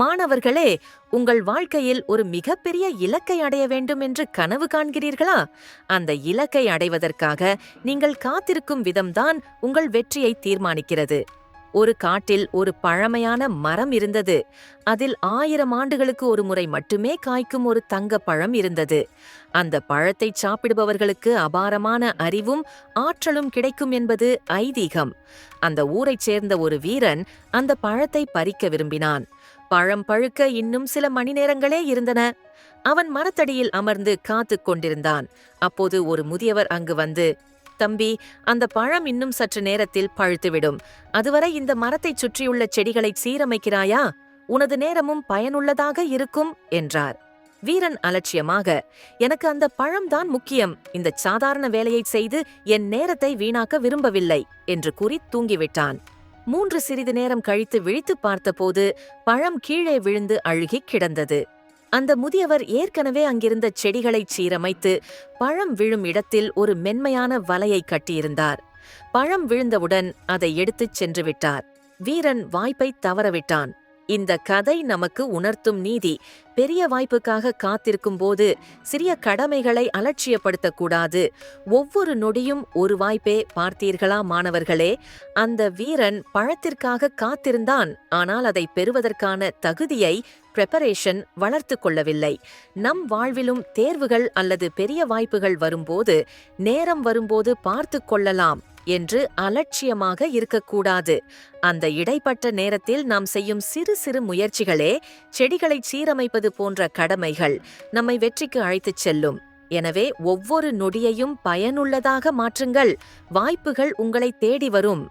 மாணவர்களே, உங்கள் வாழ்க்கையில் ஒரு மிகப்பெரிய இலக்கை அடைய வேண்டும் என்று கனவு காண்கிறீர்களா? அந்த இலக்கை அடைவதற்காக நீங்கள் காத்திருக்கும் விதம்தான் உங்கள் வெற்றியை தீர்மானிக்கிறது. ஒரு காட்டில் ஒரு பழமையான மரம் இருந்தது. அதில் 1000 ஆண்டுகளுக்கு ஒரு முறை மட்டுமே காய்க்கும் ஒரு தங்க பழம் இருந்தது. அந்த பழத்தை சாப்பிடுபவர்களுக்கு அபாரமான அறிவும் ஆற்றலும் கிடைக்கும் என்பது ஐதீகம். அந்த ஊரைச் சேர்ந்த ஒரு வீரன் அந்த பழத்தை பறிக்க விரும்பினான். பழம் பழுக்க இன்னும் சில மணி நேரங்களே இருந்தன. அவன் மரத்தடியில் அமர்ந்து காத்துக் கொண்டிருந்தான். அப்போது ஒரு முதியவர் அங்கு வந்து, "தம்பி, அந்த பழம் இன்னும் சற்று நேரத்தில் பழுத்துவிடும். அதுவரை இந்த மரத்தைச் சுற்றியுள்ள செடிகளை சீரமைக்கிறாயா? உனது நேரமும் பயனுள்ளதாக இருக்கும்" என்றார். வீரன் அலட்சியமாக, "எனக்கு அந்த பழம்தான் முக்கியம். இந்த சாதாரண வேலையை செய்து என் நேரத்தை வீணாக்க விரும்பவில்லை" என்று கூறி தூங்கிவிட்டான். 3 சிறிது நேரம் கழித்து விழித்து பார்த்தபோது பழம் கீழே விழுந்து அழுகிக் கிடந்தது. அந்த முதியவர் ஏற்கனவே அங்கிருந்த செடிகளைச் சீரமைத்து பழம் விழும் இடத்தில் ஒரு மென்மையான வலையை கட்டியிருந்தார். பழம் விழுந்தவுடன் அதை எடுத்துச் சென்று விட்டார். வீரன் வாய்ப்பை தவறவிட்டான். இந்த கதை நமக்கு உணர்த்தும் நீதி: பெரிய வாய்ப்புக்காக காத்திருக்கும் போது சிறிய கடமைகளை அலட்சியப்படுத்தக்கூடாது. ஒவ்வொரு நொடியும் ஒரு வாய்ப்பே. பார்த்தீர்களா மாணவர்களே? அந்த வீரன் பழத்திற்காக காத்திருந்தான், ஆனால் அதை பெறுவதற்கான தகுதியை பிரெப்பரேஷன் வளர்த்து கொள்ளவில்லை. நம் வாழ்விலும் தேர்வுகள் அல்லது பெரிய வாய்ப்புகள் வரும்போது, நேரம் வரும்போது பார்த்து கொள்ளலாம் என்று அலட்சியமாக இருக்கக்கூடாது. அந்த இடைப்பட்ட நேரத்தில் நாம் செய்யும் சிறு சிறு முயற்சிகளே, செடிகளை சீரமைப்பது போன்ற கடமைகள், நம்மை வெற்றிக்கு அழைத்துச் செல்லும். எனவே ஒவ்வொரு நொடியையும் பயனுள்ளதாக மாற்றுங்கள். வாய்ப்புகள் உங்களை தேடி வரும்.